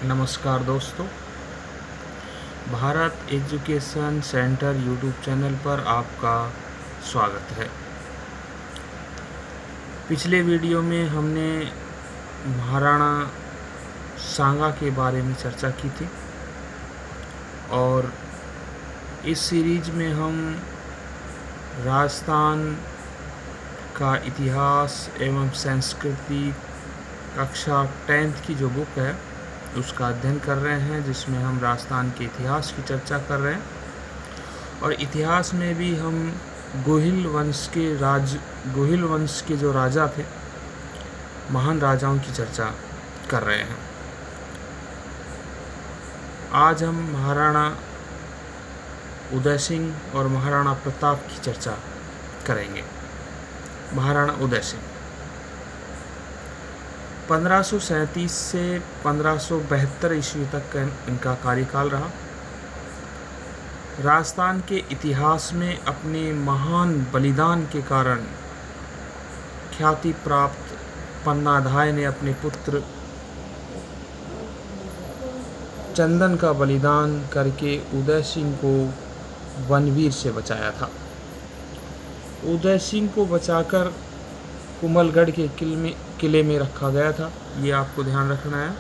नमस्कार दोस्तों, Bharat education centre YouTube channel पर आपका स्वागत है। पिछले वीडियो में हमने महाराणा सांगा के बारे में चर्चा की थी और इस सीरीज में हम राजस्थान का इतिहास एवं संस्कृति कक्षा 10th की जो बुक है उसका अध्ययन कर रहे हैं, जिसमें हम राजस्थान के इतिहास की चर्चा कर रहे हैं। और इतिहास में भी हम गोहिल वंश के जो राजा थे, महान राजाओं की चर्चा कर रहे हैं। आज हम महाराणा उदय सिंह और महाराणा प्रताप की चर्चा करेंगे। महाराणा उदय सिंह 1537 से 1572 ईस्वी तक इनका कार्यकाल रहा। राजस्थान के इतिहास में अपने महान बलिदान के कारण ख्याति प्राप्त पन्नाधाय ने अपने पुत्र चंदन का बलिदान करके उदय सिंह को वनवीर से बचाया था। उदय सिंह को बचाकर कुंभलगढ़ के किले में रखा गया था। ये आपको ध्यान रखना है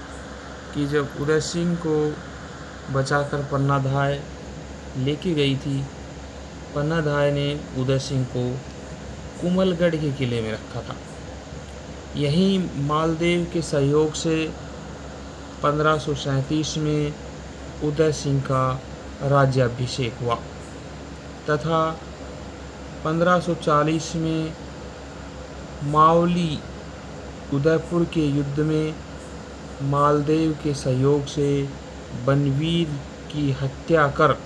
कि जब उदय सिंह को बचाकर पन्नाधाय लेके गई थी, पन्नाधाय ने उदय सिंह को कुंभलगढ़ के किले में रखा था। यहीं मालदेव के सहयोग से 1537 में उदय सिंह का राज्याभिषेक हुआ तथा 1540 में मावली उदयपुर के युद्ध में मालदेव के सहयोग से बनवीर की हत्या कर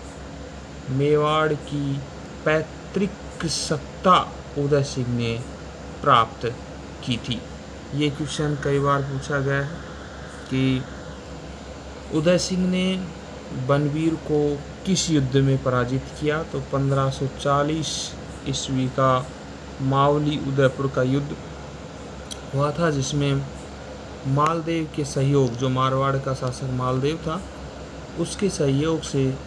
मेवाड़ की पैतृक सत्ता उदय सिंह ने प्राप्त की थी। ये क्वेश्चन कई बार पूछा गया है कि उदय सिंह ने बनवीर को किस युद्ध में पराजित किया, तो 1540 ईस्वी का मावली उदयपुर का युद्ध हुआ था, जिसमें मालदेव के सहयोग, जो मारवाड़ का शासक मालदेव था, उसके सहयोग से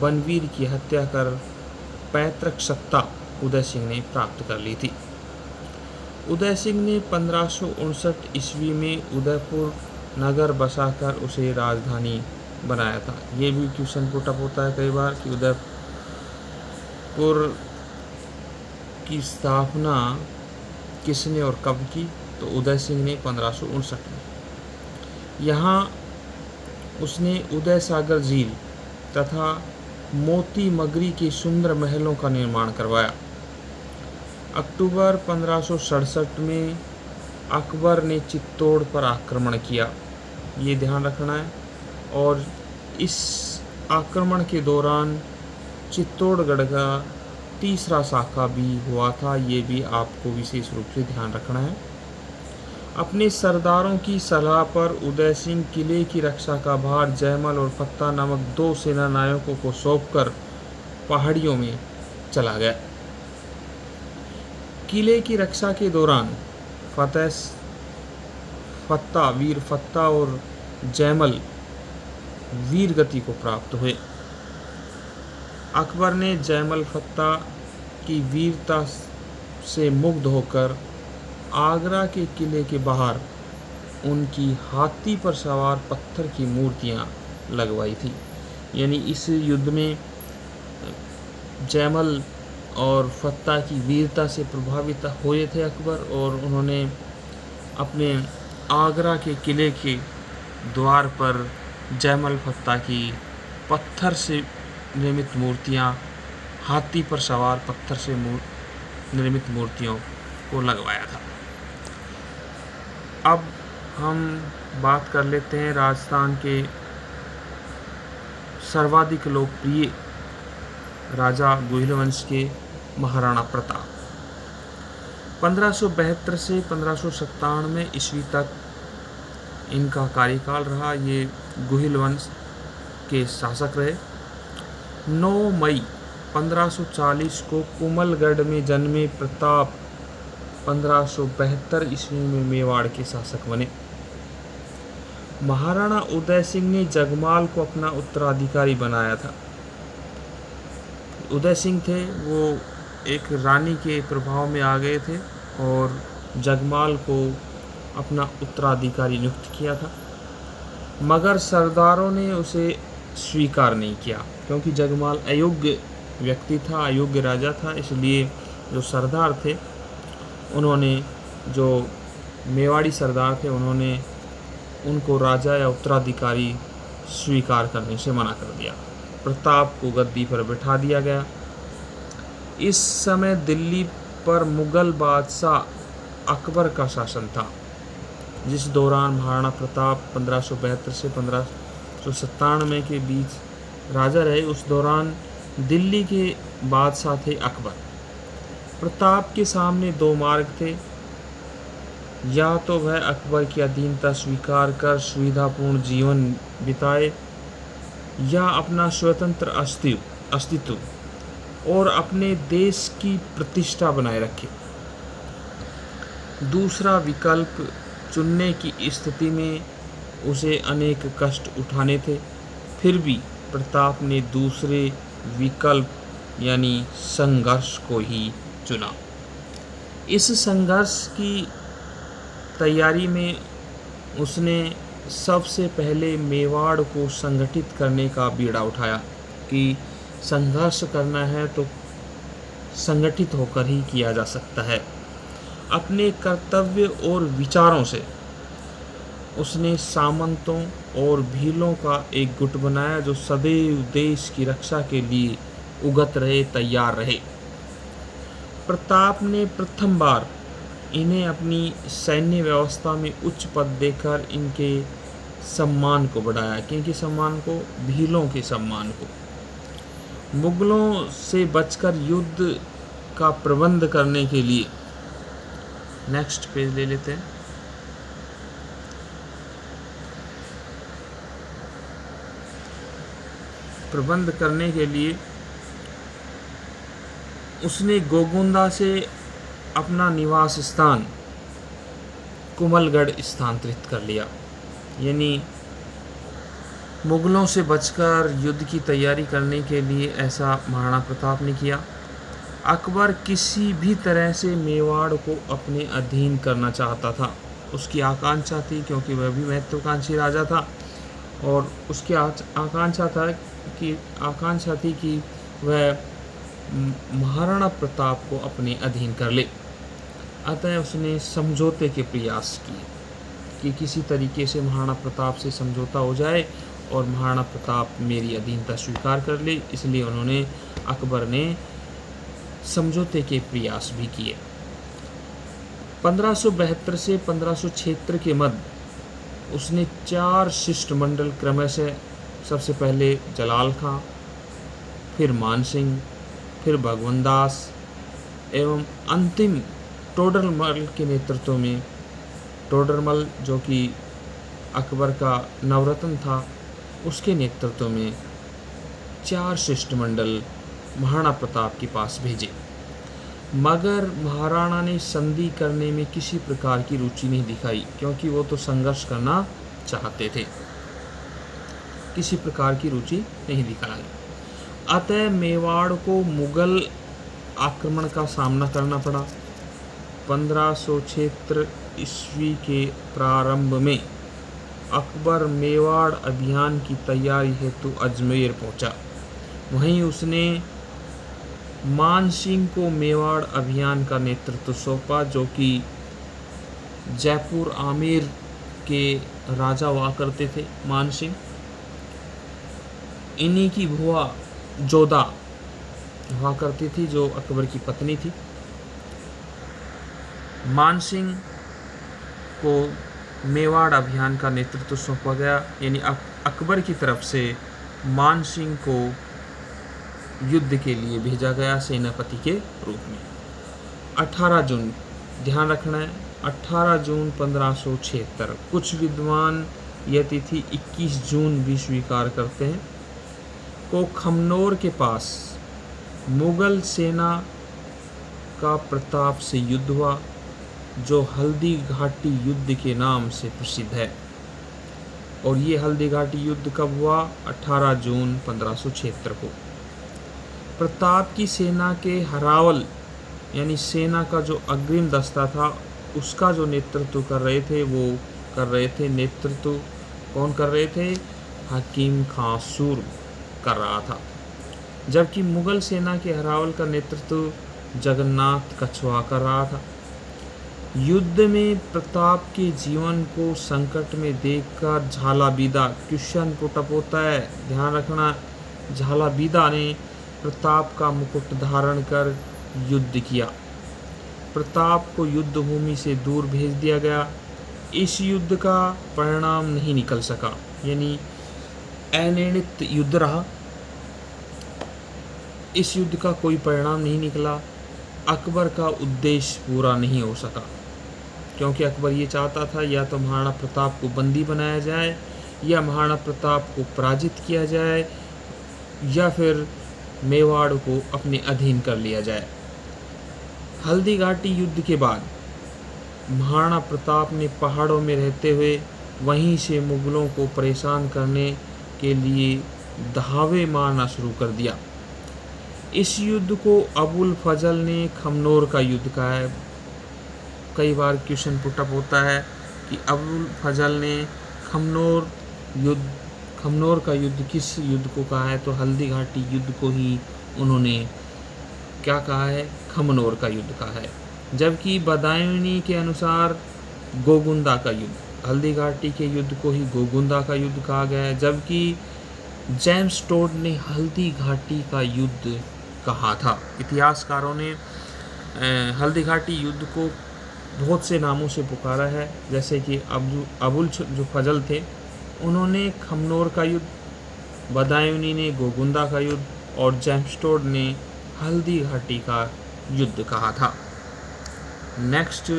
बनवीर की हत्या कर पैतृक सत्ता उदय सिंह ने प्राप्त कर ली थी। उदय सिंह ने 1559 ईस्वी में उदयपुर नगर बसाकर उसे राजधानी बनाया था। ये भी क्वेश्चन पुट अप होता है कई बार कि उदयपुर की स्थापना किसने और कब की, तो उदय सिंह ने 1559 में। यहाँ उसने उदय सागर झील तथा मोती मगरी के सुंदर महलों का निर्माण करवाया। अक्टूबर 1567 में अकबर ने चित्तौड़ पर आक्रमण किया, ये ध्यान रखना है। और इस आक्रमण के दौरान चित्तौड़गढ़ का तीसरा शाखा भी हुआ था, ये भी आपको विशेष रूप से ध्यान रखना है। अपने सरदारों की सलाह पर उदय सिंह किले की रक्षा का भार जयमल और फत्ता नामक 2 सेना नायकों को सौंपकर पहाड़ियों में चला गया। किले की रक्षा के दौरान वीर फत्ता और जयमल वीर गति को प्राप्त हुए। अकबर ने जयमल फत्ता की वीरता से मुग्ध होकर आगरा के किले के बाहर उनकी हाथी पर सवार पत्थर की मूर्तियां लगवाई थी। यानी इस युद्ध में जयमल और फत्ता की वीरता से प्रभावित हुए थे अकबर, और उन्होंने अपने आगरा के किले के द्वार पर जयमल फत्ता की पत्थर से निर्मित मूर्तियां, हाथी पर सवार पत्थर से निर्मित मूर्तियों को लगवाया था। अब हम बात कर लेते हैं राजस्थान के सर्वाधिक लोकप्रिय राजा गोहिल वंश के महाराणा प्रताप। 1572 से 1597 ईस्वी तक इनका कार्यकाल रहा। ये गोहिल वंश के शासक रहे। 9 मई 1540 को कुंभलगढ़ में जन्मे प्रताप 1572 ईस्वी में मेवाड़ के शासक बने। महाराणा उदय सिंह ने जगमाल को अपना उत्तराधिकारी बनाया था। उदय सिंह थे वो एक रानी के प्रभाव में आ गए थे और जगमाल को अपना उत्तराधिकारी नियुक्त किया था, मगर सरदारों ने उसे स्वीकार नहीं किया क्योंकि जगमाल अयोग्य व्यक्ति था, अयोग्य राजा था। इसलिए जो सरदार थे उन्होंने, जो मेवाड़ी सरदार थे, उन्होंने उनको राजा या उत्तराधिकारी स्वीकार करने से मना कर दिया। प्रताप को गद्दी पर बिठा दिया गया। इस समय दिल्ली पर मुगल बादशाह अकबर का शासन था। जिस दौरान महाराणा प्रताप 1572 से 1597 के बीच राजा रहे, उस दौरान दिल्ली के बादशाह थे अकबर। प्रताप के सामने दो मार्ग थे, या तो वह अकबर की अधीनता स्वीकार कर सुविधापूर्ण जीवन बिताए या अपना स्वतंत्र अस्तित्व और अपने देश की प्रतिष्ठा बनाए रखे। दूसरा विकल्प चुनने की स्थिति में उसे अनेक कष्ट उठाने थे। फिर भी प्रताप ने दूसरे विकल्प यानी संघर्ष को ही चुना। इस संघर्ष की तैयारी में उसने सबसे पहले मेवाड़ को संगठित करने का बीड़ा उठाया कि संघर्ष करना है तो संगठित होकर ही किया जा सकता है। अपने कर्तव्य और विचारों से उसने सामंतों और भीलों का एक गुट बनाया जो सदैव देश की रक्षा के लिए उगत रहे, तैयार रहे। प्रताप ने प्रथम बार इन्हें अपनी सैन्य व्यवस्था में उच्च पद देकर इनके सम्मान को बढ़ाया। किनके सम्मान को? भीलों के सम्मान को। मुगलों से बचकर युद्ध का प्रबंध करने के लिए, नेक्स्ट पेज ले लेते हैं। प्रबंध करने के लिए उसने गोगुंदा से अपना निवास स्थान कुमलगढ़ स्थानांतरित कर लिया। यानी मुगलों से बचकर युद्ध की तैयारी करने के लिए ऐसा महाराणा प्रताप ने किया। अकबर किसी भी तरह से मेवाड़ को अपने अधीन करना चाहता था। उसकी आकांक्षा थी, क्योंकि वह भी महत्वाकांक्षी राजा था, और उसकी आकांक्षा थी कि वह महाराणा प्रताप को अपने अधीन कर ले। अतः उसने समझौते के प्रयास किए कि किसी तरीके से महाराणा प्रताप से समझौता हो जाए और महाराणा प्रताप मेरी अधीनता स्वीकार कर ले। इसलिए अकबर ने समझौते के प्रयास भी किए। 1572 से 1576 के मध्य उसने 4 शिष्टमंडल क्रमशः, सबसे पहले जलाल खां, फिर मानसिंह, फिर भगवनदास एवं अंतिम टोडरमल के नेतृत्व में, टोडरमल जो कि अकबर का नवरत्न था, उसके नेतृत्व में 4 शिष्टमंडल महाराणा प्रताप के पास भेजे। मगर महाराणा ने संधि करने में किसी प्रकार की रुचि नहीं दिखाई, क्योंकि वो तो संघर्ष करना चाहते थे। किसी प्रकार की रुचि नहीं दिखाई। अतः मेवाड़ को मुगल आक्रमण का सामना करना पड़ा। 1576 ईस्वी के प्रारंभ में अकबर मेवाड़ अभियान की तैयारी हेतु अजमेर पहुंचा। वहीं उसने मानसिंह को मेवाड़ अभियान का नेतृत्व सौंपा, जो कि जयपुर आमेर के राजा हुआ करते थे। मानसिंह इन्हीं की भुआ जोधा हुआ करती थी, जो अकबर की पत्नी थी। मानसिंह को मेवाड़ अभियान का नेतृत्व सौंपा गया। यानी अकबर की तरफ से मानसिंह को युद्ध के लिए भेजा गया सेनापति के रूप में। 18 जून, ध्यान रखना है, 18 जून 1576। कुछ विद्वान यह तिथि 21 जून भी स्वीकार करते हैं, को खमनोर के पास मुगल सेना का प्रताप से युद्ध हुआ, जो हल्दी घाटी युद्ध के नाम से प्रसिद्ध है। और ये हल्दी घाटी युद्ध कब हुआ? 18 जून 1576 को। प्रताप की सेना के हरावल यानी सेना का जो अग्रिम दस्ता था उसका जो नेतृत्व कर रहे थे नेतृत्व कौन कर रहे थे? हकीम खां सूर कर रहा था। जबकि मुगल सेना के हरावल का नेतृत्व जगन्नाथ कछवा कर रहा था। युद्ध में प्रताप के जीवन को संकट में देखकर झालाबीदा, क्वेश्चन पुट अप होता है, ध्यान रखना, झालाबीदा ने प्रताप का मुकुट धारण कर युद्ध किया। प्रताप को युद्ध भूमि से दूर भेज दिया गया। इस युद्ध का परिणाम नहीं निकल सका, यानी अनिर्णित युद्ध रहा। इस युद्ध का कोई परिणाम नहीं निकला। अकबर का उद्देश्य पूरा नहीं हो सका, क्योंकि अकबर ये चाहता था या तो महाराणा प्रताप को बंदी बनाया जाए, या महाराणा प्रताप को पराजित किया जाए, या फिर मेवाड़ को अपने अधीन कर लिया जाए। हल्दी घाटी युद्ध के बाद महाराणा प्रताप ने पहाड़ों में रहते हुए वहीं से मुगलों को परेशान करने के लिए धावे मारना शुरू कर दिया। इस युद्ध को अबुल फजल ने खमनोर का युद्ध कहा है। कई बार क्वेश्चन पुटअप होता है कि अबुल फजल ने खमनोर का युद्ध किस युद्ध को कहा है? तो हल्दी घाटी युद्ध को ही उन्होंने क्या कहा है? खमनोर का युद्ध कहा है। जबकि बदायूनी के अनुसार गोगुंदा का युद्ध, हल्दी घाटी के युद्ध को ही गोगुंदा का युद्ध कहा गया है। जबकि जेम्स टोड ने हल्दी घाटी का युद्ध कहा था। इतिहासकारों ने हल्दी घाटी युद्ध को बहुत से नामों से पुकारा है, जैसे कि अबुल जो फजल थे उन्होंने खमनोर का युद्ध, बदायूनी ने गोगुंदा का युद्ध और जेम्स टोड ने हल्दी घाटी का युद्ध कहा था। नेक्स्ट,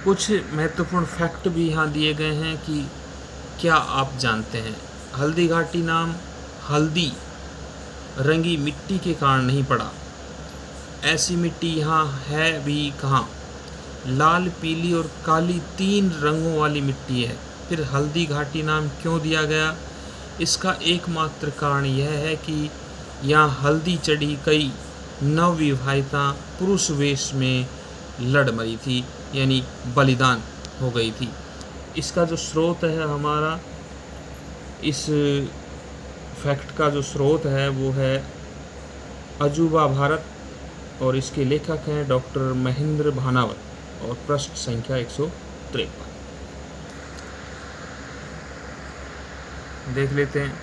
कुछ महत्वपूर्ण फैक्ट भी यहाँ दिए गए हैं कि क्या आप जानते हैं हल्दी घाटी नाम हल्दी रंगी मिट्टी के कारण नहीं पड़ा। ऐसी मिट्टी यहाँ है भी कहाँ? लाल, पीली और काली 3 रंगों वाली मिट्टी है। फिर हल्दी घाटी नाम क्यों दिया गया? इसका एकमात्र कारण यह है कि यहाँ हल्दी चढ़ी कई नवविवाहिता पुरुष वेश में लड़ मरी थी, यानी बलिदान हो गई थी। इसका जो स्रोत है हमारा, इस फैक्ट का जो स्रोत है वो है अजूबा भारत, और इसके लेखक हैं डॉक्टर महेंद्र भानावत, और पृष्ठ संख्या 153। देख लेते हैं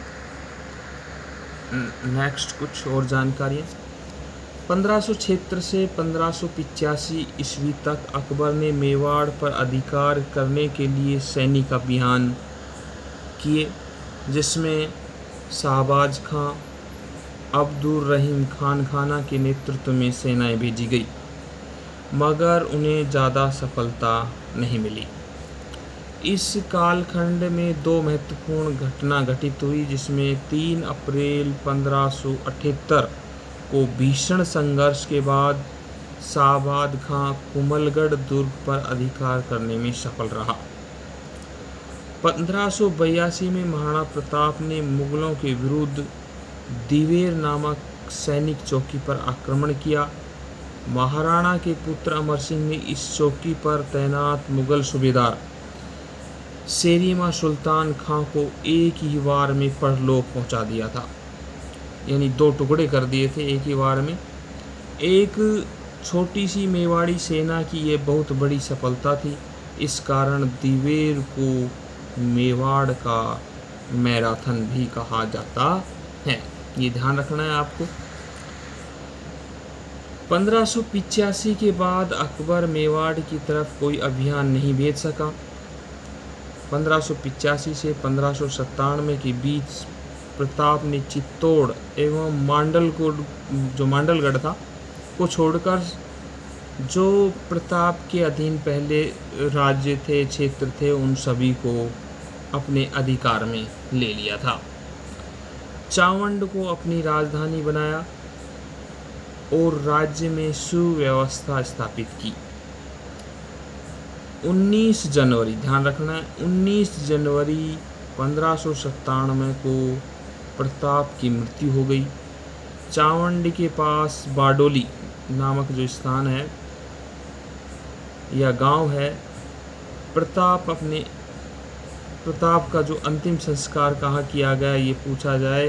नेक्स्ट कुछ और जानकारियाँ। 1576 से 1585 ईस्वी तक अकबर ने मेवाड़ पर अधिकार करने के लिए सैनिक अभियान किए, जिसमें शाहबाज खां, अब्दुल रहीम खान खाना के नेतृत्व में सेनाएं भेजी गई, मगर उन्हें ज़्यादा सफलता नहीं मिली। इस कालखंड में 2 महत्वपूर्ण घटना घटित हुई, जिसमें 3 अप्रैल 1578 को भीषण संघर्ष के बाद शाहबाज खां कुमलगढ़ दुर्ग पर अधिकार करने में सफल रहा। 1582 में महाराणा प्रताप ने मुगलों के विरुद्ध दिवेर नामक सैनिक चौकी पर आक्रमण किया। महाराणा के पुत्र अमर सिंह ने इस चौकी पर तैनात मुगल सूबेदार शेरिमा सुल्तान खां को एक ही वार में परलोक पहुंचा दिया था, यानी 2 टुकड़े कर दिए थे एक ही वार में। एक छोटी सी मेवाड़ी सेना की ये बहुत बड़ी सफलता थी। इस कारण दिवेर को मेवाड़ का मैराथन भी कहा जाता है, ये ध्यान रखना है आपको। 1585 के बाद अकबर मेवाड़ की तरफ कोई अभियान नहीं भेज सका। 1585 से 1597 के बीच प्रताप ने चित्तौड़ एवं मांडलगढ़ था को छोड़कर जो प्रताप के अधीन पहले राज्य थे, क्षेत्र थे, उन सभी को अपने अधिकार में ले लिया था। चावंड को अपनी राजधानी बनाया और राज्य में सुव्यवस्था स्थापित की। 19 जनवरी, ध्यान रखना है, 19 जनवरी 1597 को प्रताप की मृत्यु हो गई। चावंडी के पास बारडोली नामक जो स्थान है या गांव है, प्रताप का जो अंतिम संस्कार कहाँ किया गया ये पूछा जाए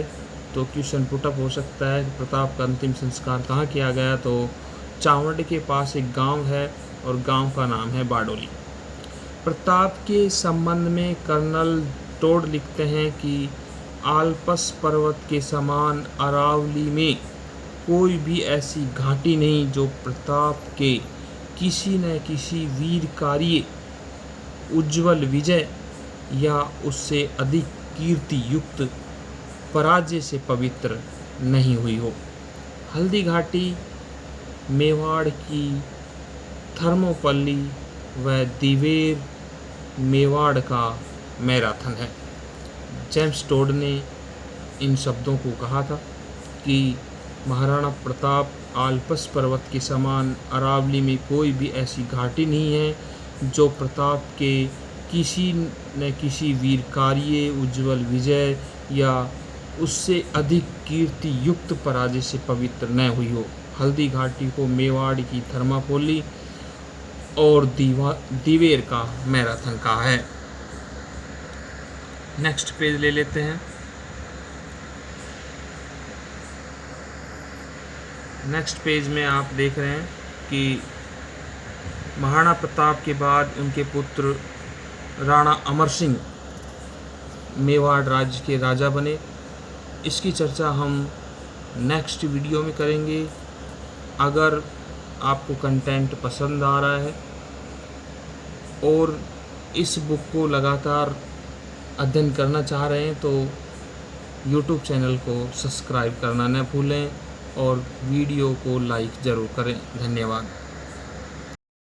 तो क्वेश्चन पुटअप हो सकता है। प्रताप का अंतिम संस्कार कहाँ किया गया, तो चावंडी के पास एक गांव है और गांव का नाम है बारडोली। प्रताप के संबंध में कर्नल टोड लिखते हैं कि आल्प्स पर्वत के समान अरावली में कोई भी ऐसी घाटी नहीं जो प्रताप के किसी न किसी वीर कार्य, उज्जवल विजय या उससे अधिक कीर्ति युक्त पराजय से पवित्र नहीं हुई हो। हल्दी घाटी मेवाड़ की थर्मोपल्ली व दिवेर मेवाड़ का मैराथन है। जेम्स टोड ने इन शब्दों को कहा था कि महाराणा प्रताप आल्प्स पर्वत के समान अरावली में कोई भी ऐसी घाटी नहीं है जो प्रताप के किसी न किसी वीर कार्य, उज्जवल विजय या उससे अधिक कीर्ति युक्त पराजय से पवित्र न हुई हो। हल्दी घाटी को मेवाड़ की थर्मोपल्ली और दिवेर का मैराथन कहा है। नेक्स्ट पेज ले लेते हैं। नेक्स्ट पेज में आप देख रहे हैं कि महाराणा प्रताप के बाद उनके पुत्र राणा अमर सिंह मेवाड़ राज्य के राजा बने। इसकी चर्चा हम नेक्स्ट वीडियो में करेंगे। अगर आपको कंटेंट पसंद आ रहा है और इस बुक को लगातार अध्ययन करना चाह रहे हैं तो YouTube चैनल को सब्सक्राइब करना न भूलें और वीडियो को लाइक ज़रूर करें। धन्यवाद।